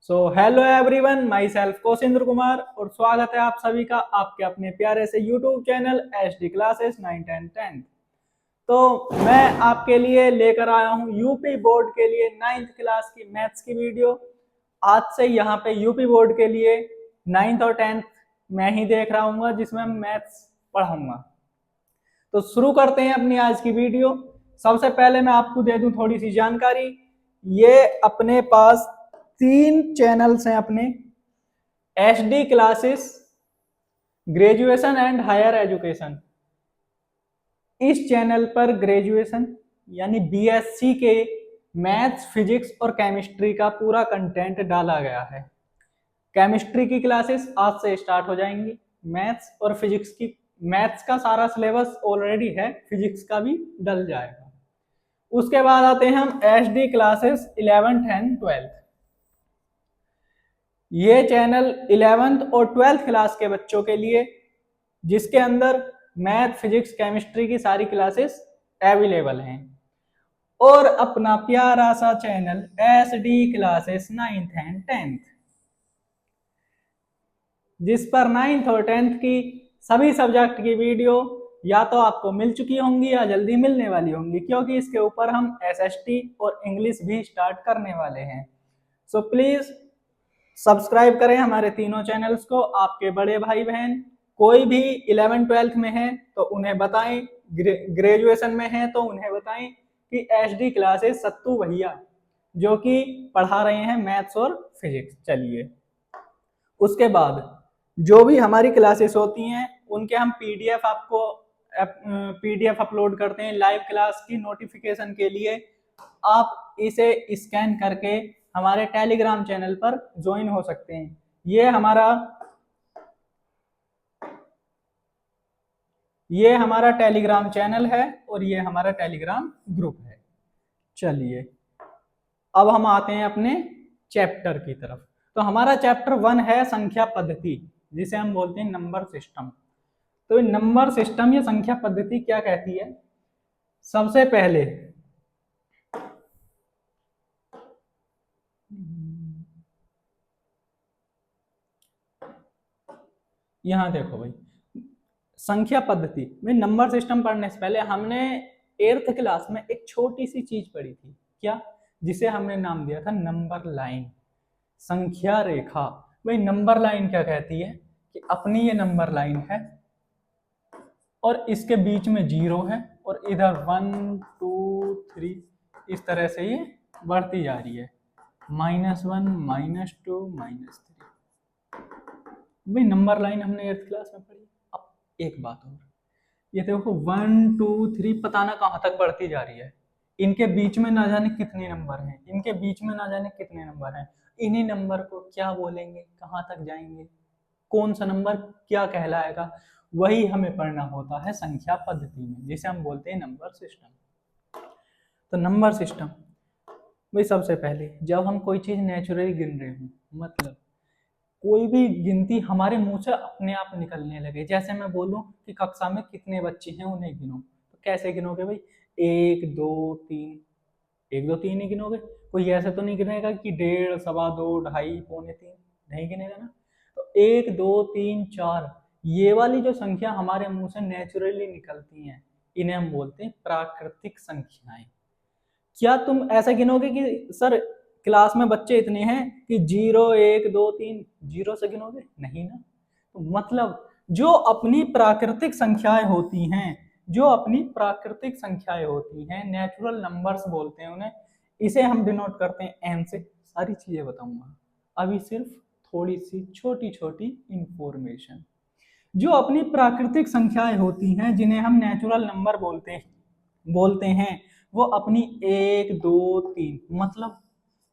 सो hello everyone, myself Koshindra Kumar और स्वागत है आप सभी का आपके अपने प्यारे से यूट्यूब चैनल एचडी क्लासेस 9 10 10। तो मैं आपके लिए लेकर आया हूं यूपी बोर्ड के लिए 9th क्लास की मैथ्स की वीडियो। आज से यहाँ पे यूपी बोर्ड के लिए 9th और 10th मैं ही देख रहा हूँ जिसमें मैथ्स पढ़ाऊंगा। तो शुरू करते हैं अपनी आज की वीडियो। सबसे पहले मैं आपको दे दूं थोड़ी सी जानकारी। ये अपने पास 3 चैनल्स हैं अपने, HD classes, graduation and higher education. इस चैनल पर ग्रेजुएशन यानी बीएससी के मैथ्स, फिजिक्स और केमिस्ट्री का पूरा कंटेंट डाला गया है। केमिस्ट्री की क्लासेस आज से स्टार्ट हो जाएंगी। मैथ्स और फिजिक्स की, मैथ्स का सारा सिलेबस ऑलरेडी है, फिजिक्स का भी डल जाएगा। उसके बाद आते हैं हम HD classes 11th and 12th। ये चैनल 11th और 12th क्लास के बच्चों के लिए, जिसके अंदर मैथ, फिजिक्स, केमिस्ट्री की सारी क्लासेस अवेलेबल हैं। और अपना प्यारा सा channel HD classes 9th and 10th, जिस पर 9th और 10th की सभी सब्जेक्ट की वीडियो या तो आपको मिल चुकी होंगी या जल्दी मिलने वाली होंगी, क्योंकि इसके ऊपर हम एसएसटी और इंग्लिश भी स्टार्ट करने वाले हैं। सो प्लीज सब्सक्राइब करें हमारे तीनों चैनल्स को। आपके बड़े भाई बहन कोई भी 11th 12th में है तो उन्हें बताएं, ग्रेजुएशन में है तो उन्हें बताएं कि एचडी क्लासेस सत्तू भैया जो कि पढ़ा रहे हैं मैथ्स और फिजिक्स। चलिए, उसके बाद जो भी हमारी क्लासेस होती हैं उनके हम पीडीएफ आपको पीडीएफ अपलोड करते हैं लाइव क्लास की नोटिफिकेशन के लिए। आप इसे स्कैन करके हमारे टेलीग्राम चैनल पर ज्वाइन हो सकते हैं। ये हमारा टेलीग्राम चैनल है और ये हमारा टेलीग्राम ग्रुप है। चलिए, अब हम आते हैं अपने चैप्टर की तरफ। तो हमारा चैप्टर 1 है संख्या पद्धति, जिसे हम बोलते हैं नंबर सिस्टम। तो नंबर सिस्टम या संख्या पद्धति क्या कहती है? सबसे पहले यहां देखो भाई, संख्या पद्धति में नंबर सिस्टम पढ़ने से पहले हमने 8th क्लास में एक छोटी सी चीज पढ़ी थी, क्या, जिसे हमने नाम दिया था नंबर लाइन, संख्या रेखा। भाई नंबर लाइन क्या कहती है कि अपनी ये नंबर लाइन है और इसके बीच में 0 है और इधर 1 2 3 इस तरह से ये बढ़ती जा रही है, -1 -2 -3। भाई नंबर लाइन हमने 8th क्लास में पढ़ी। अब एक बात और, ये देखो 1 2 3 पता ना कहां तक बढ़ती जा रही है। इनके बीच में ना जाने कितने नंबर हैं, इनके बीच में ना जाने कितने नंबर हैं। इन्हीं नंबर को क्या बोलेंगे, कहां तक जाएंगे, कौन सा नंबर क्या कहलाएगा, वही हमें पढ़ना होता है संख्या पद्धति में, जिसे हम बोलते हैं नंबर सिस्टम। तो नंबर सिस्टम भाई, सबसे पहले जब हम कोई चीज नेचुरली गिन रहे हो, मतलब कोई भी गिनती हमारे मुंह से अपने आप निकलने लगे, जैसे मैं बोलूं कि कक्षा में कितने बच्चे हैं उन्हें गिनो, तो कैसे गिनोगे भाई? 1 2 3, 1 2 3 ही गिनोगे। कोई ऐसे तो नहीं गिनेगा कि 1.5 सवा 2 2.5 पौने 3, नहीं गिनेगा ना। तो 1 2 3 4 ये वाली जो संख्या हमारे मुंह से नेचुरली निकलती हैं, इन्हें हम बोलते हैं प्राकृतिक संख्याएं। क्या तुम ऐसा गिनोगे कि सर क्लास में बच्चे इतने हैं कि 0 1 2 3 0 से गिनोगे? नहीं ना। तो मतलब जो अपनी प्राकृतिक संख्याएं होती हैं, जो अपनी प्राकृतिक संख्याएं होती हैं, नेचुरल नंबर्स बोलते हैं उन्हें, इसे हम डिनोट करते हैं एन से। सारी चीजें बताऊंगा, अभी सिर्फ थोड़ी सी छोटी छोटी इंफॉर्मेशन। जो अपनी प्राकृतिक संख्याएं होती हैं, जिन्हें हम नेचुरल नंबर बोलते हैं, वो अपनी 1 2 3 मतलब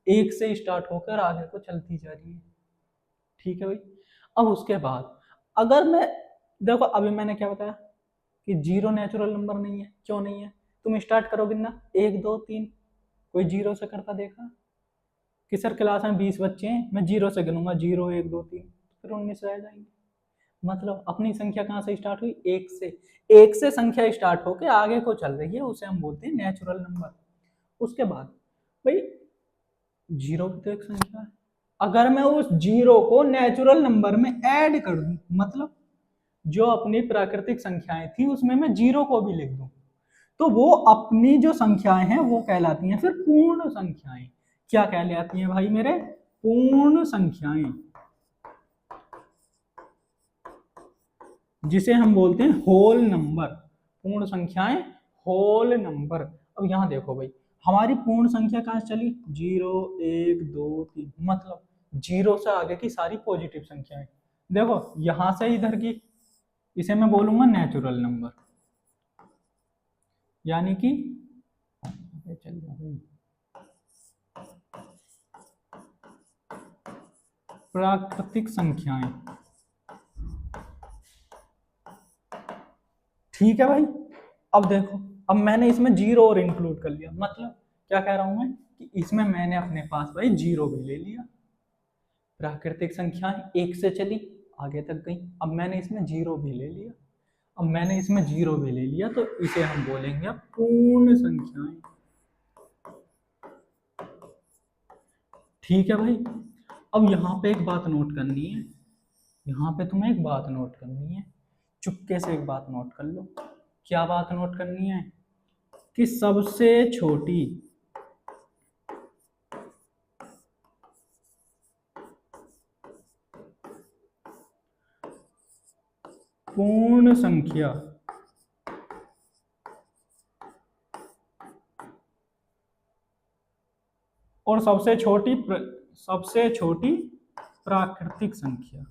1 से स्टार्ट होकर आगे को चलती जा रही है। ठीक है भाई। अब उसके बाद अगर मैं, देखो अभी मैंने क्या बताया कि 0 नेचुरल नंबर नहीं है। क्यों नहीं है? तुम स्टार्ट करोगे ना 1 2 3, कोई 0 से करता देखा कि सर क्लास में 20 बच्चे हैं, मैं 0 से गिनूंगा 0 1 2 3, फिर 19 रह जाएंगे। मतलब अपनी संख्या कहां से स्टार्ट हुई? 1 से। 1 से संख्या स्टार्ट होकर आगे को चल रही है, उसे हम बोलते हैं नेचुरल नंबर। उसके बाद भाई 0 भी तो एक संख्या है। अगर मैं उस जीरो को नेचुरल नंबर में ऐड कर दूं, मतलब जो अपनी प्राकृतिक संख्याएं थी उसमें मैं जीरो को भी लिख दूं, तो वो अपनी जो संख्याएं हैं वो कहलाती हैं फिर पूर्ण संख्याएं। क्या कहलाती हैं भाई मेरे? पूर्ण संख्याएं, जिसे हम बोलते हैं होल नंबर। पूर्ण संख्याएं, होल नंबर। अब यहां देखो भाई, हमारी पूर्ण संख्या कहां से चली? 0 1 2 3, मतलब जीरो से आगे की सारी पॉजिटिव संख्याएं। देखो यहां से इधर की, इसे मैं बोलूंगा नेचुरल नंबर, यानी कि चल भाई प्राकृतिक संख्याएं। ठीक है भाई। अब देखो, अब मैंने इसमें जीरो और इंक्लूड कर लिया, मतलब क्या कह रहा हूं मैं कि इसमें मैंने अपने पास भाई जीरो भी ले लिया। प्राकृतिक संख्याएं एक से चली आगे तक गई, अब मैंने इसमें जीरो भी ले लिया। अब मैंने इसमें जीरो भी ले लिया, तो इसे हम बोलेंगे अब पूर्ण संख्याएं। ठीक है भाई। अब यहाँ पे एक बात नोट करनी है, यहाँ पे तुम्हें एक बात नोट करनी है, चुपके से एक बात नोट कर लो। क्या बात नोट करनी है? कि सबसे छोटी पूर्ण संख्या और सबसे छोटी प्राकृतिक संख्या।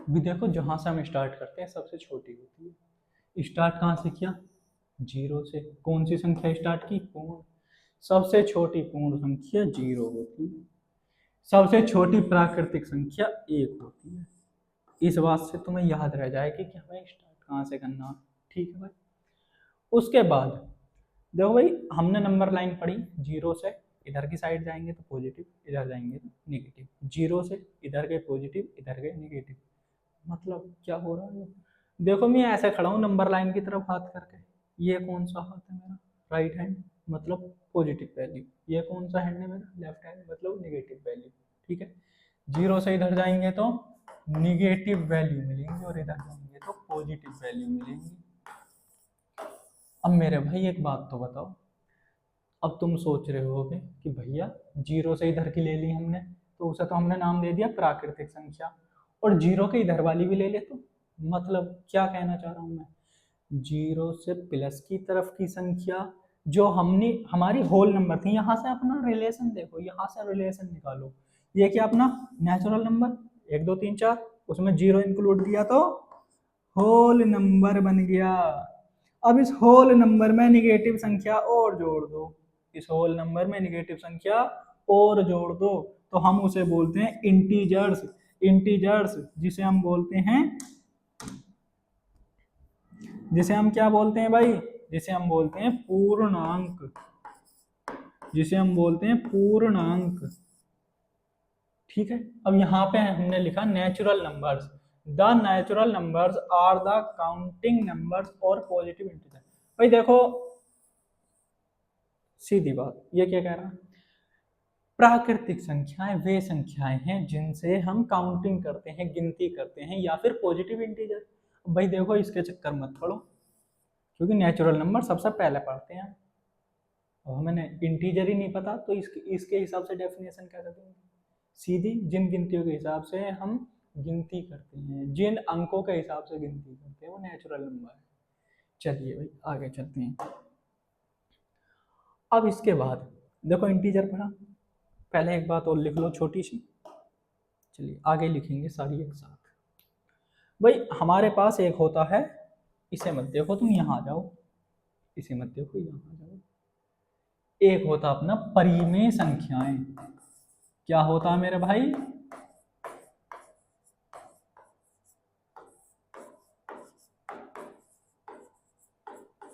भी देखो, जहां से हम स्टार्ट करते हैं सबसे छोटी होती है। स्टार्ट कहां से किया? जीरो से। कौन सी संख्या स्टार्ट की? पूर्ण। सबसे छोटी पूर्ण संख्या जीरो होती है, सबसे छोटी प्राकृतिक संख्या एक होती है। इस बात से तुम्हें याद रह जाएगी कि हमें स्टार्ट कहाँ से करना। ठीक है भाई। उसके बाद देखो भाई, हमने नंबर लाइन पढ़ी, जीरो से इधर की साइड जाएंगे तो पॉजिटिव, इधर जाएंगे तो नेगेटिव, जीरो से इधर गए पॉजिटिव, इधर गए नेगेटिव। मतलब क्या हो रहा है? देखो मैं ऐसे खड़ा हूँ नंबर लाइन की तरफ हाथ करके, ये कौन सा हाथ है मेरा? राइट हैंड, मतलब पॉजिटिव वैल्यू। ये कौन सा हैंड है मेरा? लेफ्ट हैंड, मतलब नेगेटिव वैल्यू। ठीक है। जीरो से इधर जाएंगे तो निगेटिव वैल्यू मिलेंगी और इधर जाएंगे तो पॉजिटिव वैल्यू मिलेंगी। अब मेरे भाई एक बात तो बताओ, अब तुम सोच रहे होगे कि भैया जीरो से इधर की ले ली हमने, तो उसे तो हमने नाम दे दिया प्राकृतिक संख्या, और जीरो के इधर वाली भी ले ले तो? मतलब क्या कहना चाह रहा हूं मैं? जीरो से प्लस की तरफ की संख्या जो हमने, हमारी होल नंबर थी, यहाँ से अपना रिलेशन देखो, यहाँ से रिलेशन निकालो। ये क्या अपना नेचुरल नंबर 1 2 3 4, उसमें जीरो इंक्लूड किया तो होल नंबर बन गया। अब इस होल नंबर में निगेटिव संख्या और जोड़ दो, इस होल नंबर में निगेटिव संख्या और जोड़ दो, तो हम उसे बोलते हैं इंटीजर्स। इंटीजर्स जिसे हम बोलते हैं, जिसे हम क्या बोलते हैं भाई? जिसे हम बोलते हैं पूर्णांक, जिसे हम बोलते हैं पूर्णांक। ठीक है। अब यहाँ पे हमने लिखा natural numbers. The natural numbers are the counting numbers और पॉजिटिव इंटीजर। भाई देखो, सीधी बात, ये क्या कह रहा है? प्राकृतिक संख्याएं वे संख्याएं हैं जिनसे हम काउंटिंग करते हैं, गिनती करते हैं, या फिर पॉजिटिव इंटीजर। भाई देखो, इसके चक्कर मत पड़ो, क्योंकि नेचुरल नंबर सबसे पहले पढ़ते हैं। अब हमें इंटीजर ही नहीं पता तो इसके हिसाब से डेफिनेशन कैसे देंगे? सीधी, जिन गिनतियों के हिसाब से हम गिनती करते हैं, जिन अंकों के हिसाब से गिनती करते हैं, वो नेचुरल नंबर है। चलिए भाई आगे चलते हैं। अब इसके बाद देखो, इंटीजर पढ़ा, पहले एक बात और लिख लो छोटी सी, चलिए आगे लिखेंगे सारी एक साथ। भाई हमारे पास एक होता है, इसे मत देखो तुम, यहाँ आ जाओ, इसे मत देखो, यहाँ आ जाओ। एक होता अपना परिमेय संख्याएं। क्या होता है मेरे भाई?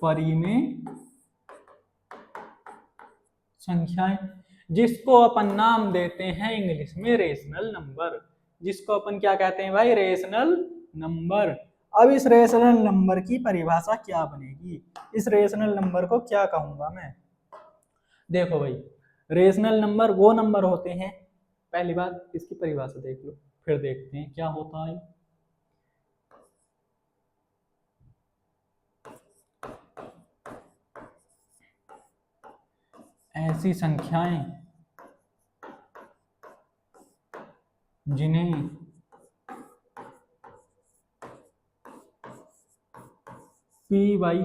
परिमेय संख्याएं, जिसको अपन नाम देते हैं इंग्लिश में रेशनल नंबर। जिसको अपन क्या कहते हैं भाई? Rational number. अब इस रेशनल नंबर की परिभाषा क्या बनेगी? इस रेशनल नंबर को क्या कहूंगा मैं? देखो भाई, रेशनल नंबर वो नंबर होते हैं, पहली बात इसकी परिभाषा देख लो, फिर देखते हैं क्या होता है। ऐसी संख्याएं जिन्हें P बाई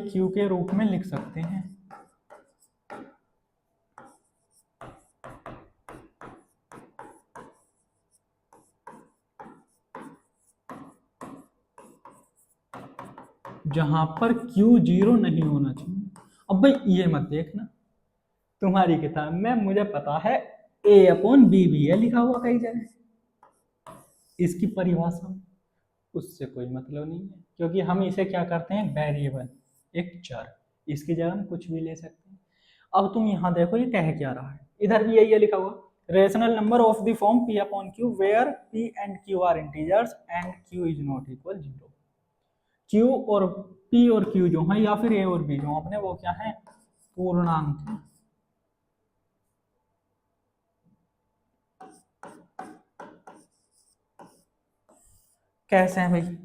क्यू के रूप में लिख सकते हैं। जहां पर Q जीरो नहीं होना चाहिए। अब भाई ये मत देखना, तुम्हारी किताब में मुझे पता है A अपॉन बी भी है लिखा हुआ कई जगह, इसकी परिभाषा में उससे कोई मतलब नहीं है, क्योंकि हम इसे क्या करते हैं, वेरिएबल, एक चर, इसकी जगह हम कुछ भी ले सकते हैं। अब तुम यहाँ देखो ये कह क्या रहा है, इधर भी यही है लिखा हुआ, rational number of the form P upon Q where P and Q are integers and Q is not equal zero. Q और P और Q जो है, या फिर A और B जो अपने, वो क्या है, पूर्णांक है। कैसे हैं भाई,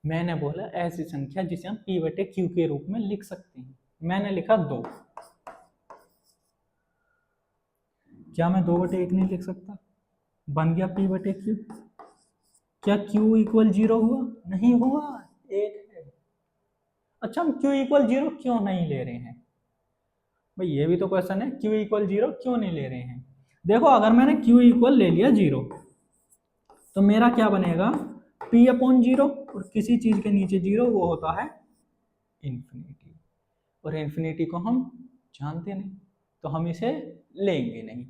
मैंने बोला ऐसी संख्या जिसे हम P बटे Q के रूप में लिख सकते हैं, मैंने लिखा 2, क्या मैं 2 बटे 1 नहीं लिख सकता, बन गया P बटे Q। क्या Q इक्वल जीरो हुआ, नहीं हुआ, एक है। अच्छा, हम Q इक्वल जीरो क्यों नहीं ले रहे हैं भाई, ये भी तो क्वेश्चन है, Q इक्वल जीरो क्यों नहीं ले रहे हैं। देखो अगर मैंने Q इक्वल ले लिया जीरो, तो मेरा क्या बनेगा, P अपॉन जीरो, और किसी चीज के नीचे जीरो वो होता है इन्फिनिटी, और इन्फिनिटी को हम जानते नहीं, तो हम इसे लेंगे नहीं।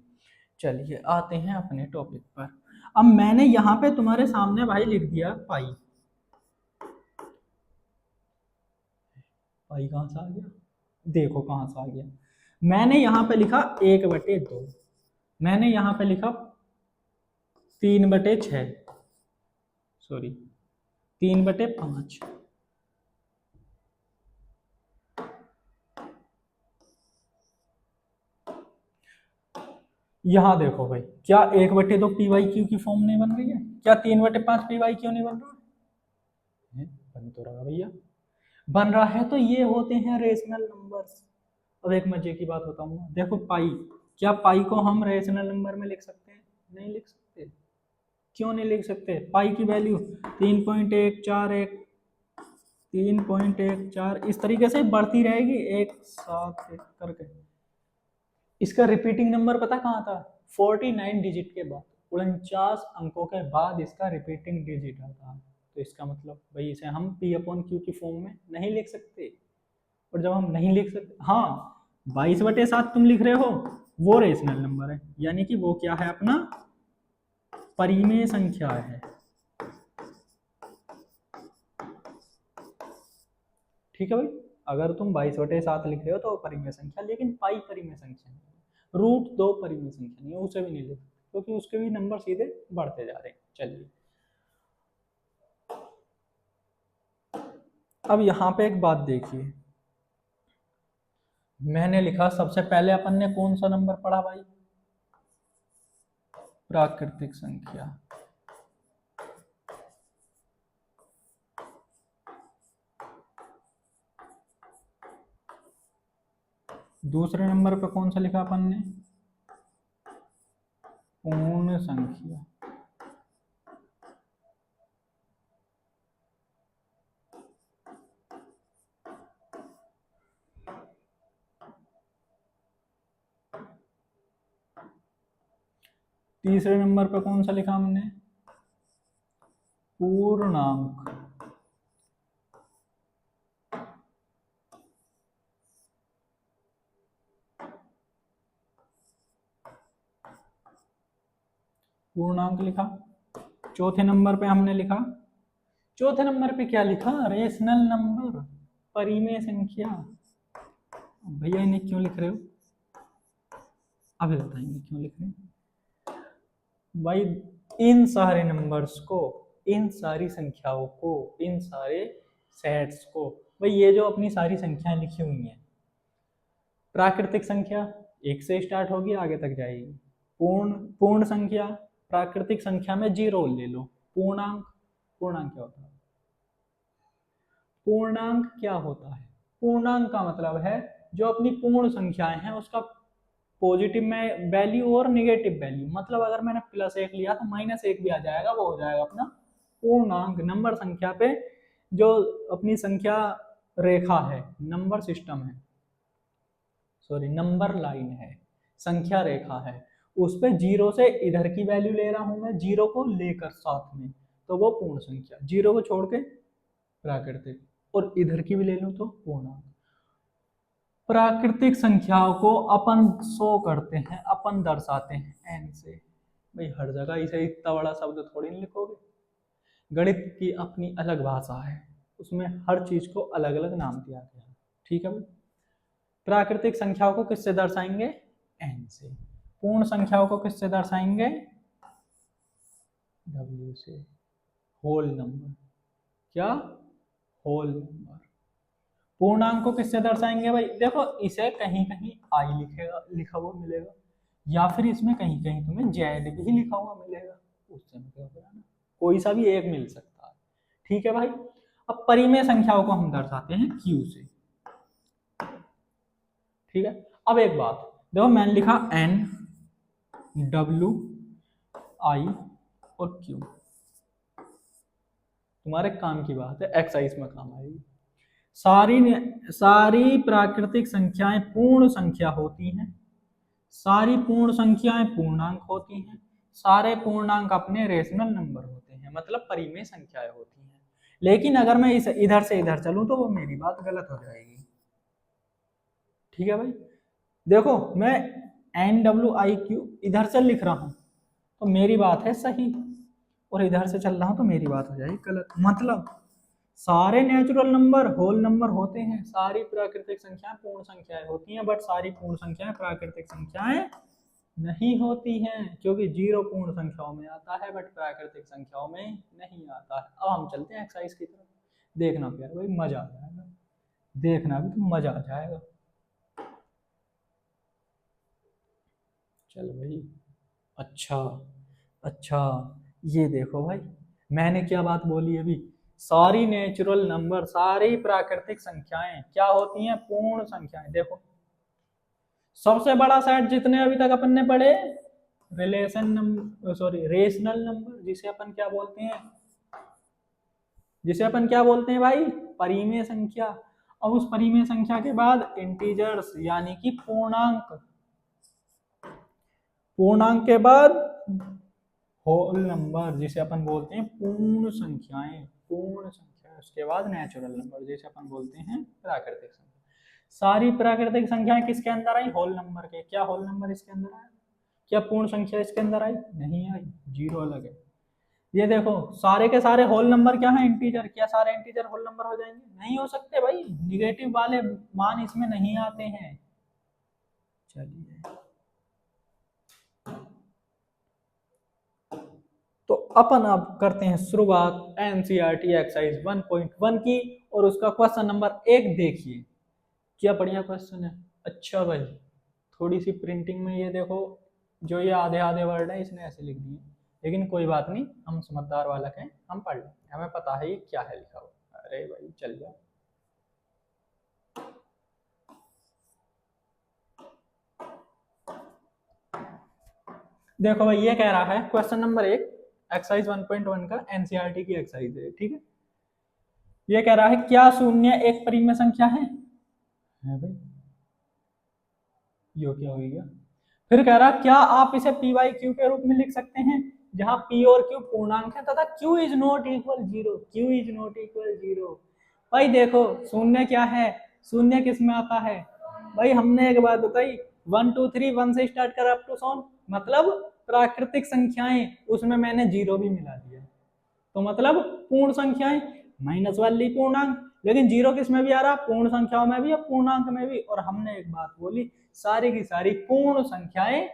चलिए आते हैं अपने टॉपिक पर। अब मैंने यहाँ पे तुम्हारे सामने भाई लिख दिया पाई, पाई कहाँ से आ गया, देखो कहाँ से आ गया, मैंने यहाँ पे लिखा 1/2, मैंने यहाँ पे लिखा 3/6, सॉरी 3/5। यहाँ देखो भाई, क्या 1/2 PYQ की फॉर्म नहीं बन रही है, क्या 3/5 PYQ नहीं बन रहा है, बन तो रहा भैया, बन रहा है, तो ये होते हैं रेशनल नंबर्स। अब एक मजे की बात बताऊंगा, देखो पाई, क्या पाई को हम रेशनल नंबर में लिख सकते हैं, नहीं लिख सकते, क्यों नहीं लिख सकते, पाई की वैल्यू 3.141, 3.14 इस तरीके से बढ़ती रहेगी एक साथ एक करके। इसका रिपीटिंग नंबर पता कहाँ था, 49 डिजिट के बाद, 49 अंकों के बाद इसका रिपीटिंग डिजिट आता है। तो इसका मतलब भाई इसे हम P अपॉन Q की फॉर्म में नहीं लिख सकते, और जब हम नहीं लिख सकते, हाँ 22/7 तुम लिख रहे हो, वो रेशनल नंबर है, यानी कि वो क्या है अपना, परिमेय संख्या है, ठीक है भाई। अगर तुम 22/7 लिख रहे हो तो परिमेय संख्या, लेकिन पाई परिमेय संख्या नहीं है, √2 परिमेय संख्या नहीं है, उसे भी नहीं लिख सकते, क्योंकि उसके भी नंबर सीधे बढ़ते जा रहे हैं। चलिए अब यहाँ पे एक बात देखिए, मैंने लिखा सबसे पहले अपन ने कौन सा नंबर पढ़ा भाई, प्राकृतिक संख्या, दूसरे नंबर पे कौन सा लिखा अपन ने, पूर्ण संख्या, तीसरे नंबर पे कौन सा लिखा हमने, पूर्णांक, पूर्णांक लिखा। चौथे नंबर पे हमने लिखा, चौथे नंबर पे क्या लिखा, रेशनल नंबर, परिमेय संख्या। भैया इन्हें क्यों लिख रहे हो, अभी बताएंगे क्यों लिख रहे हैं भाई। इन सारे नंबर्स को, इन सारी संख्याओं को, इन सारे सेट्स को, भाई ये जो अपनी सारी संख्याएं लिखी हुई हैं, प्राकृतिक संख्या एक से स्टार्ट होगी आगे तक जाएगी, पूर्ण संख्या, प्राकृतिक संख्या में जीरो ले लो, पूर्णांक, पूर्णांक क्या होता है, पूर्णांक क्या होता है, पूर्णांक का मतलब है जो अपनी पूर्ण संख्याएं हैं उसका पॉजिटिव में वैल्यू और निगेटिव वैल्यू, मतलब अगर मैंने +1 लिया तो -1 भी आ जाएगा, वो हो जाएगा अपना पूर्णांक। नंबर संख्या पे जो अपनी संख्या रेखा है, नंबर सिस्टम है, सॉरी नंबर लाइन है, संख्या रेखा है, उस पे जीरो से इधर की वैल्यू ले रहा हूं मैं, जीरो को लेकर साथ में, तो वो पूर्ण संख्या, जीरो को छोड़ के प्राकृतिक, और इधर की भी ले लूं तो पूर्णांक। प्राकृतिक संख्याओं को अपन शो करते हैं, अपन दर्शाते हैं एन से। भाई हर जगह इसे इतना बड़ा शब्द थोड़ी नहीं लिखोगे, गणित की अपनी अलग भाषा है, उसमें हर चीज को अलग अलग नाम दिया गया है, ठीक है भाई। प्राकृतिक संख्याओं को किससे दर्शाएंगे, एन से। पूर्ण संख्याओं को किससे दर्शाएंगे, डब्ल्यू से। होल नंबर, क्या, होल नंबर। पूर्णांक को किससे दर्शाएंगे भाई, देखो इसे कहीं कहीं आई लिखेगा, लिखा हुआ मिलेगा, या फिर इसमें कहीं कहीं तुम्हें जेड भी लिखा हुआ मिलेगा, उससे मतलब ना कोई सा भी एक मिल सकता है, ठीक है भाई। अब परिमेय संख्याओं को हम दर्शाते हैं क्यू से, ठीक है। अब एक बात देखो, मैंने लिखा एन, डब्ल्यू, आई और क्यू, तुम्हारे काम की बात है, एक्सरसाइज में काम आएगी। सारी प्राकृतिक संख्याएं पूर्ण संख्या होती हैं, सारी पूर्ण संख्याएं पूर्णांक होती हैं, सारे पूर्णांक अपने रेशनल नंबर होते हैं, मतलब परिमेय संख्याएं होती हैं। लेकिन अगर मैं इस इधर से इधर चलूं तो वो मेरी बात गलत हो जाएगी, ठीक है भाई। देखो मैं NWIQ इधर से लिख रहा हूं तो मेरी बात है सही, और इधर से चल रहा हूं तो मेरी बात हो जाएगी गलत। मतलब सारे नेचुरल नंबर होल नंबर होते हैं, सारी प्राकृतिक संख्याएं पूर्ण संख्याएं होती हैं, बट सारी पूर्ण संख्याएं प्राकृतिक संख्याएं नहीं होती हैं, क्योंकि जीरो पूर्ण संख्याओं में आता है बट प्राकृतिक संख्याओं में नहीं आता है। अब हम चलते हैं एक्सरसाइज की तरफ, देखना प्यार भाई मजा आ जाएगा, देखना भी तो मजा आ जाएगा। चल भाई, अच्छा अच्छा, ये देखो भाई मैंने क्या बात बोली अभी, सारी नेचुरल नंबर, सारी प्राकृतिक संख्याएं क्या होती हैं, पूर्ण संख्याएं। देखो सबसे बड़ा सेट जितने अभी तक अपन ने पढ़े, relation number, sorry rational number, जिसे अपन क्या बोलते हैं, जिसे अपन क्या बोलते हैं भाई, परिमेय संख्या। अब उस परिमेय संख्या के बाद इंटीजर्स यानी कि पूर्णांक, पूर्णांक के बाद होल नंबर जिसे अपन बोलते हैं पूर्ण संख्याएं, पूर्ण संख्या, उसके बाद नेचुरल नंबर जिसे अपन बोलते हैं प्राकृतिक संख्या। सारी प्राकृतिक संख्याएं किसके अंदर आई, होल नंबर के। क्या होल नंबर इसके अंदर आया, क्या पूर्ण संख्या इसके अंदर आई, नहीं आई, जीरो अलग है। ये देखो सारे के सारे होल नंबर क्या है, इंटीजर। क्या सारे इंटीजर होल नंबर हो जाएंगे, नहीं हो सकते भाई, निगेटिव वाले मान इसमें नहीं आते हैं। चलिए तो अपन अब करते हैं शुरुआत एनसीईआरटी एक्सरसाइज 1.1 की, और उसका क्वेश्चन नंबर 1 देखिए, क्या बढ़िया क्वेश्चन है। अच्छा भाई थोड़ी सी प्रिंटिंग में ये देखो, जो ये आधे आधे वर्ड है इसने ऐसे लिख दिए, लेकिन कोई बात नहीं, हम समझदार वाला हैं, हम पढ़ लें, हमें पता है ये क्या है लिखा हुआ। अरे भाई चल जाओ, देखो भाई ये कह रहा है क्वेश्चन नंबर 1 एक्सरसाइज 1.1 का, एनसीईआरटी की एक्सरसाइज है, ठीक है। ये कह रहा है क्या शून्य एक परिमेय संख्या है भाई, यो क्या हो गया। फिर कह रहा क्या आप इसे पी बाई क्यू के रूप में लिख सकते हैं, जहां पी और क्यू पूर्णांक है तथा Q is not equal zero, Q is not equal zero. भाई देखो शून्य क्या है, शून्य किस में आता है भाई, हमने एक बात बताई 1 2 3 1 से स्टार्ट कर अप टू सोन, मतलब प्राकृतिक संख्याएं, उसमें मैंने जीरो भी मिला दिया, तो मतलब पूर्ण संख्याएं माइनस वाली पूर्णांक। लेकिन जीरो किस में भी आ रहा, पूर्ण संख्याओं में भी और पूर्णांक में भी। और हमने एक बात बोली, सारी की सारी पूर्ण संख्याएं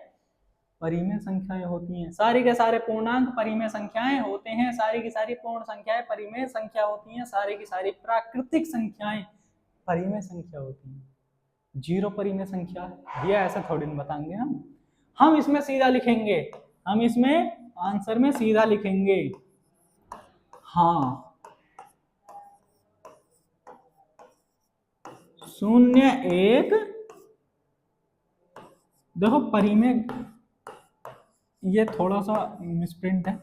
परिमेय संख्याएं होती हैं, सारे के सारे पूर्णांक परिमेय संख्याएं होते हैं, सारी की सारी पूर्ण संख्याएं परिमेय संख्या होती हैं, सारी की सारी प्राकृतिक संख्याएं परिमेय संख्या होती हैं। जीरो परिमेय संख्या है, ये ऐसा थोड़ी नहीं बताएंगे हम इसमें सीधा लिखेंगे, हम इसमें आंसर में सीधा लिखेंगे। हाँ, 0 1, देखो परिमेय, ये थोड़ा सा मिसप्रिंट है,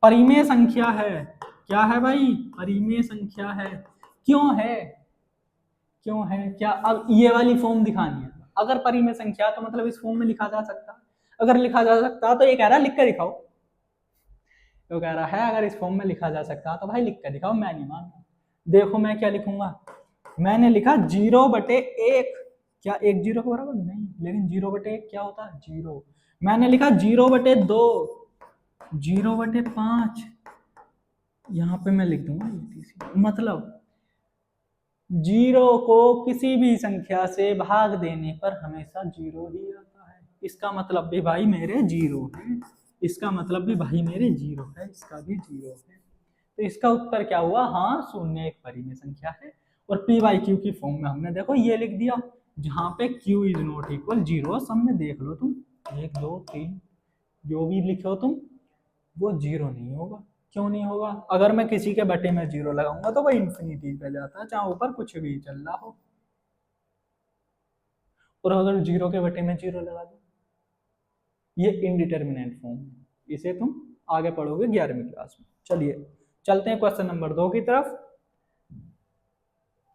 परिमेय संख्या है। क्या है भाई? परिमेय संख्या है। क्यों है? क्यों है? क्या अब ये वाली फॉर्म दिखानी है? अगर परिमेय संख्या तो मतलब इस फॉर्म में लिखा जा सकता, अगर लिखा जा सकता तो ये कह रहा है लिख कर दिखाओ, तो कह रहा है अगर इस फॉर्म में लिखा जा सकता तो भाई लिख कर दिखाओ, मैं नहीं मान रहा। देखो मैं क्या लिखूंगा, मैंने लिखा 0/1, क्या 1 0 के बराबर नहीं, लेकिन 0/1 क्या होता है? 0। मैंने लिखा 0/2, 0/5, यहाँ पे मैं लिख दूंगा मतलब 0 को किसी भी संख्या से भाग देने पर हमेशा 0 ही आता है। इसका मतलब भी भाई मेरे 0 है, इसका मतलब भी भाई मेरे 0 है, इसका भी 0 है। तो इसका उत्तर क्या हुआ? हाँ, 0 एक परिमेय संख्या है। और p/q की फॉर्म में हमने देखो ये लिख दिया, जहां पे q इज नॉट इक्वल 0, सब में देख लो तुम, 1 2 3 जो भी लिखो तुम, वो 0 नहीं होगा। क्यों नहीं होगा? अगर मैं किसी के बटे में 0 लगाऊंगा तो वह इंफिनिटी पे जाता है, चाहे ऊपर कुछ भी चल रहा हो। और अगर 0 के बटे में 0 लगा दो, ये इनडिटर्मिनेट फॉर्म है, इसे तुम आगे पढ़ोगे 11वीं क्लास में। चलिए चलते हैं क्वेश्चन नंबर 2 की तरफ।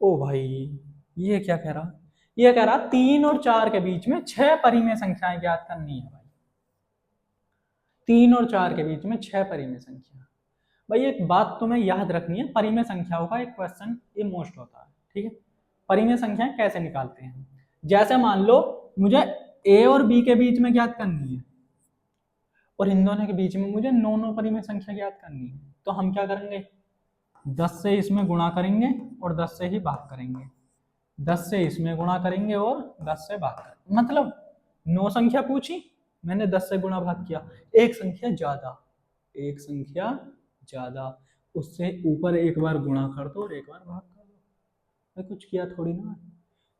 ओ भाई, ये क्या कह रहा? ये कह रहा 3 और 4 के बीच में 6 परिमेय संख्याएं ज्ञात करनी है भाई। 3 और 4 के बीच में 6 परिमेय संख्या। भाई एक बात तुम्हें याद रखनी है, परिमेय संख्याओं का एक क्वेश्चन ये मोस्ट होता है, ठीक है? परिमेय संख्याएं कैसे निकालते हैं? जैसे मान लो मुझे a और b के बीच में ज्ञात करनी है, और इन दोनों के बीच में मुझे 9 परिमेय संख्या ज्ञात करनी है, तो हम क्या करेंगे? 10 से इसमें गुणा करेंगे और 10 से ही भाग करेंगे, 10 से इसमें गुणा करेंगे और 10 से भाग करेंगे। मतलब 9 संख्या पूछी, मैंने 10 से गुणा भाग किया, एक संख्या ज्यादा, एक संख्या ज्यादा, उससे ऊपर एक बार गुणा कर दो और एक बार भाग कर दो। मैं कुछ किया थोड़ी ना।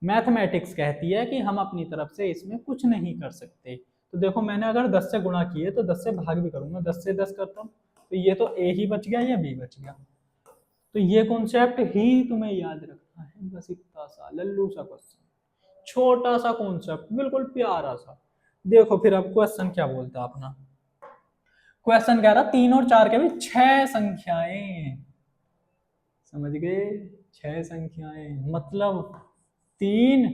मैथमेटिक्स कहती है कि हम अपनी तरफ से इसमें कुछ नहीं कर सकते। तो देखो मैंने अगर 10 से गुणा किए तो 10 से भाग भी करूंगा, 10 से 10 करता हूँ, तो ये तो a ही बच गया या b बच गया। तो ये कॉन्सेप्ट ही तुम्हें याद रखना है, बस इतना सा लल्लू सा क्वेश्चन, छोटा सा कॉन्सेप्ट, बिल्कुल प्यारा सा। देखो फिर अब क्वेश्चन क्या बोलता है अपना। क्वेश्चन कह रहा 3 और 4 के भी 6 संख्याएं, समझ गए? 6 संख्याएं मतलब 3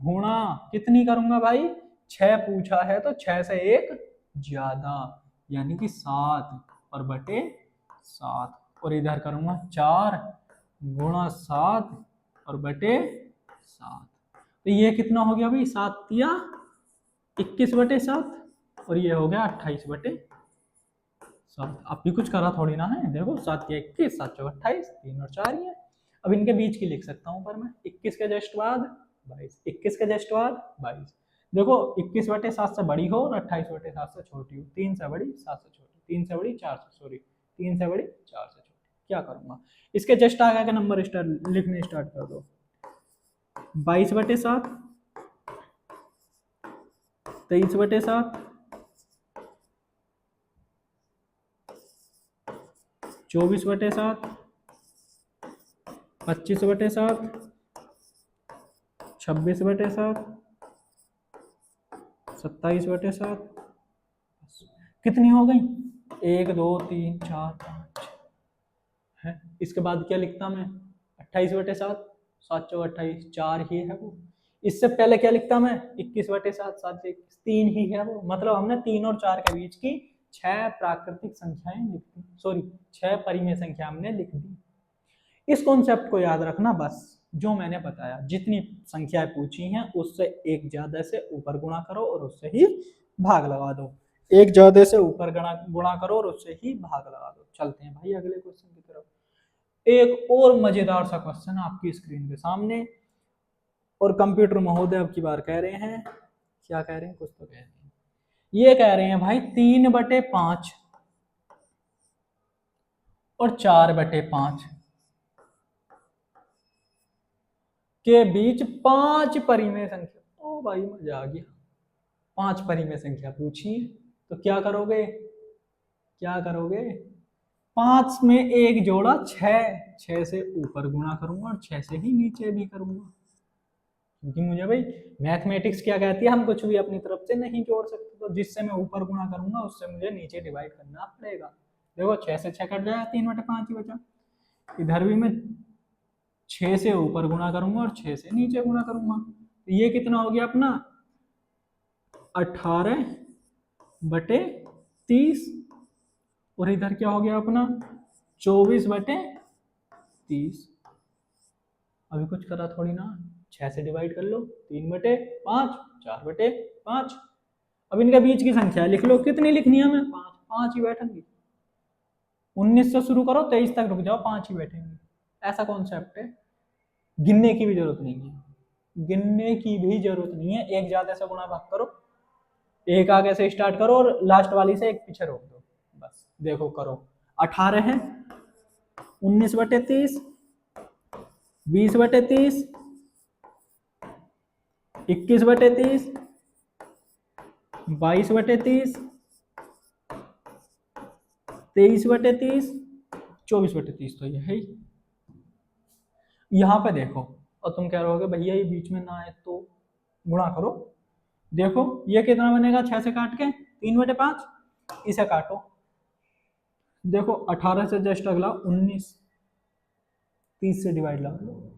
गुणा कितनी करूंगा भाई? 6 पूछा है तो 6 से 1 ज्यादा, यानी कि 7 और बटे 7, और इधर करूंगा 4 गुणा 7 और बटे 7। तो ये कितना हो गया भाई? 7 या 21/7, और ये हो गया 28/7। अब भी कुछ करा थोड़ी ना है, देखो 7 या 21, 7 चौक 28, 3 और 4 ही है। अब इनके बीच की लिख सकता हूँ पर मैं, 21 के जस्ट बाद 22, 21 के जस्ट बाद 22। देखो 21/7 से बड़ी हो और 28/7 से छोटी हो, 3 से बड़ी 7 से छोटी, 3 से बड़ी 4 से, सॉरी 3 से बड़ी 4 से छोटी, क्या करूंगा? इसके जस्ट आगे का नंबर लिखने स्टार्ट कर दो। 22/7, 23/7, 24/7, 25/7, 26/7, 27/7। कितनी हो गई? 1 2 3 4 5 है। इसके बाद क्या लिखता मैं? 28/7, 7 चौक 28, 4 ही है वो। इससे पहले क्या लिखता मैं? 21/7, 7 से 21, 3 ही है वो। मतलब हमने 3 और 4 के बीच की 6 प्राकृतिक संख्याएं लिख दी, सॉरी 6 परिमेय संख्या हमने लिख दी। इस कॉन्सेप्ट को याद रखना बस, जो मैंने बताया, जितनी संख्याएं पूछी हैं उससे एक ज्यादा से ऊपर गुणा करो और उससे ही भाग लगा दो, एक ज्यादा से ऊपर गुणा करो और उससे ही भाग लगा दो। चलते हैं भाई अगले क्वेश्चन की तरफ। एक और मजेदार सा क्वेश्चन आपकी स्क्रीन के सामने, और कंप्यूटर महोदय अब की बार कह रहे हैं, क्या कह रहे हैं? कुछ तो कह रहे हैं। ये कह रहे हैं भाई 3/5 और 4/5 के बीच 5 परिमेय संख्या। ओ भाई मजा आ गया। 5 परिमेय संख्या पूछी तो क्या करोगे, क्या करोगे? 5 में एक जोड़ा 6, 6 से ऊपर गुणा करूंगा और 6 से ही नीचे भी करूंगा, क्योंकि मुझे भाई मैथमेटिक्स क्या कहती है, हम कुछ भी अपनी तरफ से नहीं जोड़ सकते, तो जिससे मैं ऊपर गुणा करूंगा उससे मुझे नीचे डिवाइड करना पड़ेगा। देखो 6 से 6 कट जाएगा, 3/5 ही बचा। इधर भी मैं 6 से ऊपर गुणा करूंगा और 6 से नीचे गुणा करूंगा, तो ये कितना हो गया अपना 18/30, और इधर क्या हो गया अपना 24/30। अभी कुछ करा थोड़ी ना, 6 से डिवाइड कर लो, 3/5, 4/5। अब इनके बीच की संख्या लिख लो, कितनी लिखनी है हमें? 5, 5 ही बैठेंगी। 19 से शुरू करो, 23 तक रुक जाओ, 5 ही बैठेंगी। ऐसा कॉन्सेप्ट है, गिनने की भी जरूरत नहीं है, गिनने की भी जरूरत नहीं है। एक ज्यादा से गुणा भाग करो, एक आगे से स्टार्ट करो और लास्ट वाली से एक पीछे रोक दो, बस। देखो करो, 18 है, 19/30, 20/30, 21/30, 22/30, 23/30, 24/30, तो ये है। यहाँ पे देखो, और तुम कह रहे होगे भैया ये बीच में ना है तो गुणा करो। देखो ये कितना बनेगा, 6 से काट के 3/5, इसे काटो। देखो 18 से जस्ट अगला 19, 30 से डिवाइड लगा लो।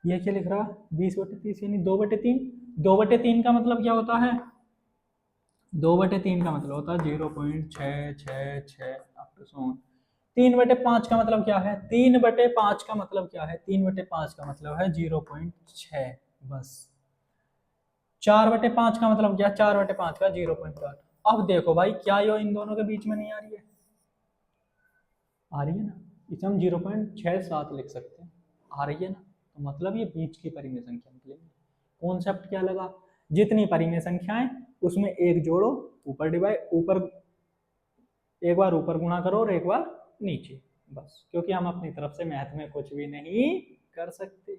ये क्या लिख रहा है, 20/30 यानी 2/3। 2/3 का मतलब क्या होता है? 2/3 का मतलब होता है 0.666 अप टू सो। 3/5 का मतलब क्या है? 3/5 का मतलब क्या है? 3/5 का मतलब है 0.6, बस। 4/5 का मतलब क्या? 4/5 का 0.8। अब देखो भाई, क्या ये इन दोनों के बीच में नहीं आ रही है? आ रही है ना, इसे हम 0.67 लिख सकते हैं। आ रही है ना, तो मतलब ये बीच की परिमेय संख्या निकलेगी। कॉन्सेप्ट क्या लगा? जितनी परिमेय संख्याएं उसमें एक जोड़ो, ऊपर डिवाइड, ऊपर एक बार ऊपर गुणा करो और एक बार नीचे, बस। क्योंकि हम अपनी तरफ से मैथ में कुछ भी नहीं कर सकते।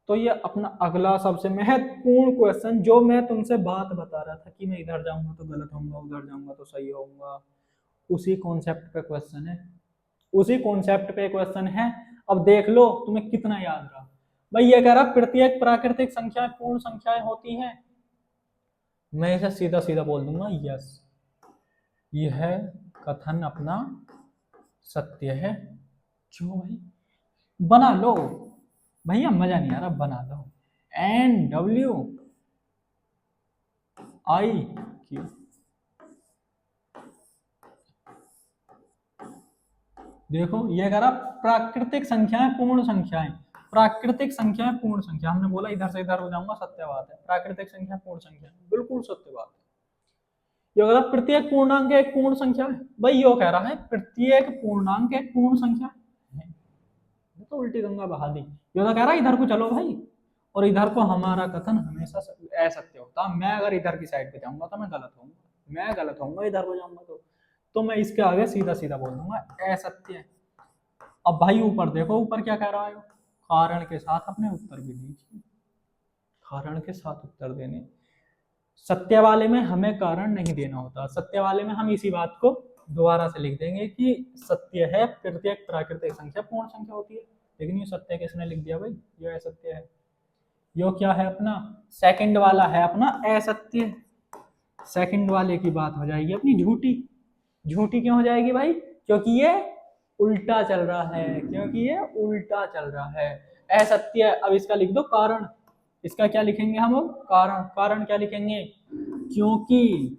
तो ये अपना अगला सबसे महत्वपूर्ण क्वेश्चन, जो मैं तुमसे बात बता रहा था कि मैं इधर जाऊंगा तो गलत होऊंगा, उधर जाऊंगा तो सही होऊंगा, उसी कॉन्सेप्ट पे क्वेश्चन है, उसी कॉन्सेप्ट पे क्वेश्चन है। अब देख लो तुम्हें कितना याद रहा। भाई ये कह रहा प्रत्येक प्राकृतिक संख्या पूर्ण संख्याएं होती हैं, मैं इसे सीधा सीधा बोल दूंगा यस, यह कथन अपना सत्य है। क्यों भाई? बना लो भैया, मजा नहीं आ रहा, बना लो। NWIQ, देखो ये कह रहा प्राकृतिक संख्याएं पूर्ण संख्याएं, प्राकृतिक संख्याएं पूर्ण संख्या। हमने बोला इधर से इधर हो जाऊंगा, सत्य बात है, प्राकृतिक संख्या पूर्ण संख्या, बिल्कुल सत्य बात है। ये कह रहा प्रत्येक पूर्णांक एक पूर्ण संख्या है। भाई यो कह रहा है प्रत्येक पूर्णांक एक पूर्ण संख्या है, तो उल्टी गंगा बहा दी। ये तो कह रहा है इधर को चलो भाई, और इधर को हमारा कथन हमेशा असत्य होता। मैं अगर इधर की साइड पे जाऊंगा तो मैं गलत होऊंगा, मैं गलत होऊंगा इधर को जाऊंगा तो मैं इसके आगे सीधा सीधा बोल दूंगा असत्य है। अब भाई ऊपर देखो, ऊपर क्या कह रहा है? कारण के साथ अपने उत्तर भी दीजिए, कारण के साथ उत्तर देने। सत्य वाले में हमें कारण नहीं देना होता, सत्य वाले में हम इसी बात को दोबारा से लिख देंगे कि सत्य है प्रत्येक प्राकृतिक संख्या पूर्ण संख्या होती है। लेकिन ये सत्य किसने लिख दिया भाई? ये असत्य है। यो क्या है अपना? सेकंड वाला है अपना असत्य। सेकंड वाले की बात हो जाएगी अपनी झूठी। झूठी क्यों हो जाएगी भाई? क्योंकि ये उल्टा चल रहा है, क्योंकि ये उल्टा चल रहा है। असत्य, अब इसका लिख दो कारण। इसका क्या लिखेंगे हम लोग? कारण। कारण क्या लिखेंगे? क्योंकि,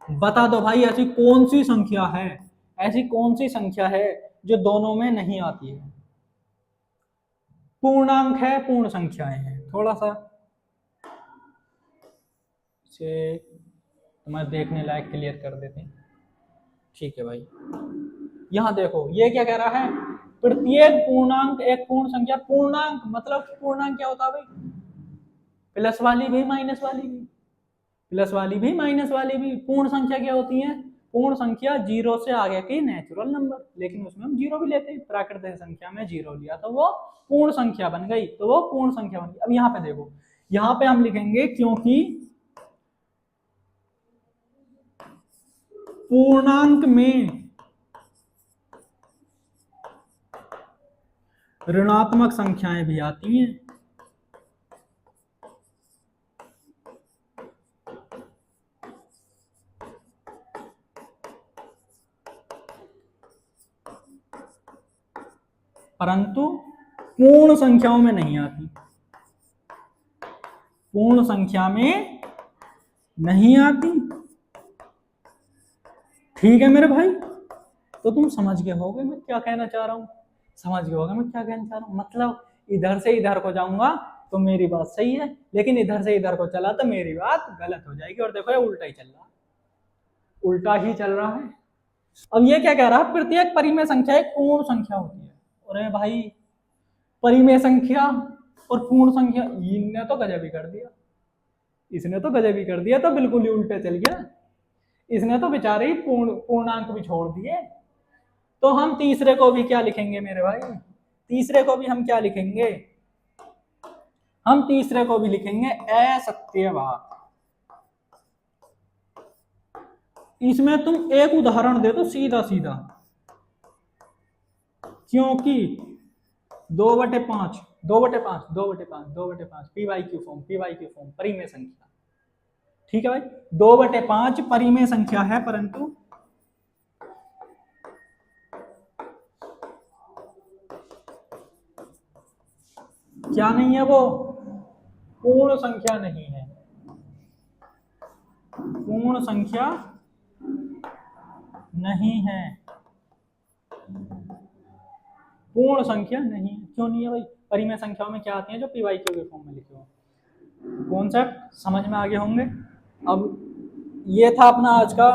बता दो भाई ऐसी कौन सी संख्या है, ऐसी कौन सी संख्या है जो दोनों में नहीं आती है? पूर्णांक है, पूर्ण संख्याएं हैं। थोड़ा सा से तुम्हारे देखने लायक क्लियर कर देते हैं, ठीक है भाई। यहां देखो ये क्या कह रहा है? प्रत्येक पूर्णांक एक पूर्ण संख्या। पूर्णांक मतलब पूर्णांक क्या होता है भाई? प्लस वाली भी माइनस वाली भी, प्लस वाली भी माइनस वाली भी। पूर्ण संख्या क्या होती है? पूर्ण संख्या जीरो से आगे की नेचुरल नंबर, लेकिन उसमें हम जीरो भी लेते हैं। प्राकृतिक संख्या में जीरो लिया तो वो पूर्ण संख्या बन गई, तो वो पूर्ण संख्या बन गई। अब यहाँ पे देखो, यहाँ पे हम लिखेंगे क्योंकि पूर्णांक में ऋणात्मक संख्याएं भी आती हैं। परंतु पूर्ण संख्याओं में नहीं आती, पूर्ण संख्या में नहीं आती। ठीक है मेरे भाई, तो तुम समझ गए होगे मैं क्या कहना चाह रहा हूं, समझ गए होगे मैं क्या कहना चाह रहा हूं। मतलब इधर से इधर को जाऊंगा तो मेरी बात सही है, लेकिन इधर से इधर को चला तो मेरी बात गलत हो जाएगी। और देखो ये उल्टा ही चल रहा है, उल्टा ही चल रहा है। अब ये क्या कह रहा है? प्रत्येक परिमेय संख्या एक पूर्ण संख्या होती है। अरे भाई, परिमेय संख्या और पूर्ण संख्या, इनने तो गजब ही कर दिया, इसने तो गजब ही कर दिया, तो बिल्कुल ही उल्टे चल गया। इसने तो बेचारे ही पूर्णांक भी छोड़ दिए। तो हम तीसरे को भी क्या लिखेंगे मेरे भाई? तीसरे को भी हम क्या लिखेंगे? हम तीसरे को भी लिखेंगे असत्य। इसमें तुम एक उदाहरण दे दो सीधा सीधा, क्योंकि 2/5 2/5 2/5 2/5 PYQ फॉर्म, PYQ फॉर्म परिमेय संख्या। ठीक है भाई, 2/5 परिमेय संख्या है, परंतु क्या नहीं है? वो पूर्ण संख्या नहीं है, पूर्ण संख्या नहीं है, पूर्ण संख्या नहीं है। क्यों नहीं है भाई? परिमेय संख्याओं में क्या आती है जो PYQ के फॉर्म में लिखे हो। कॉन्सेप्ट समझ में आगे होंगे। अब ये था अपना आज का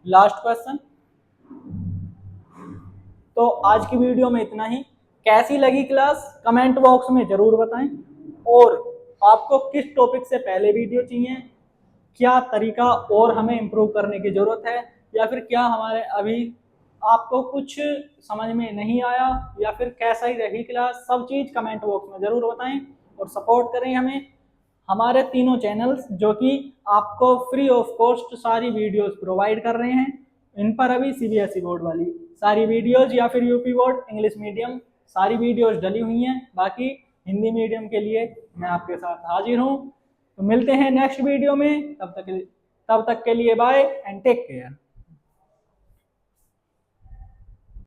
लास्ट क्वेश्चन। तो आज की वीडियो में इतना ही। कैसी लगी क्लास कमेंट बॉक्स में जरूर बताएं, और आपको किस टॉपिक से पहले वीडियो चाहिए, क्या तरीका और हमें इम्प्रूव करने की जरूरत है, या फिर क्या हमारे अभी आपको कुछ समझ में नहीं आया, या फिर कैसा ही रही क्लास, सब चीज कमेंट बॉक्स में जरूर बताएं और सपोर्ट करें हमें। हमारे तीनों चैनल्स जो कि आपको फ्री ऑफ कॉस्ट सारी वीडियोस प्रोवाइड कर रहे हैं, इन पर अभी CBSE बोर्ड वाली सारी वीडियोस, या फिर UP बोर्ड इंग्लिश मीडियम सारी वीडियोस डली हुई हैं। बाकी हिंदी मीडियम के लिए मैं आपके साथ हाजिर हूँ। तो मिलते हैं नेक्स्ट वीडियो में, तब तक के लिए बाय एंड टेक केयर।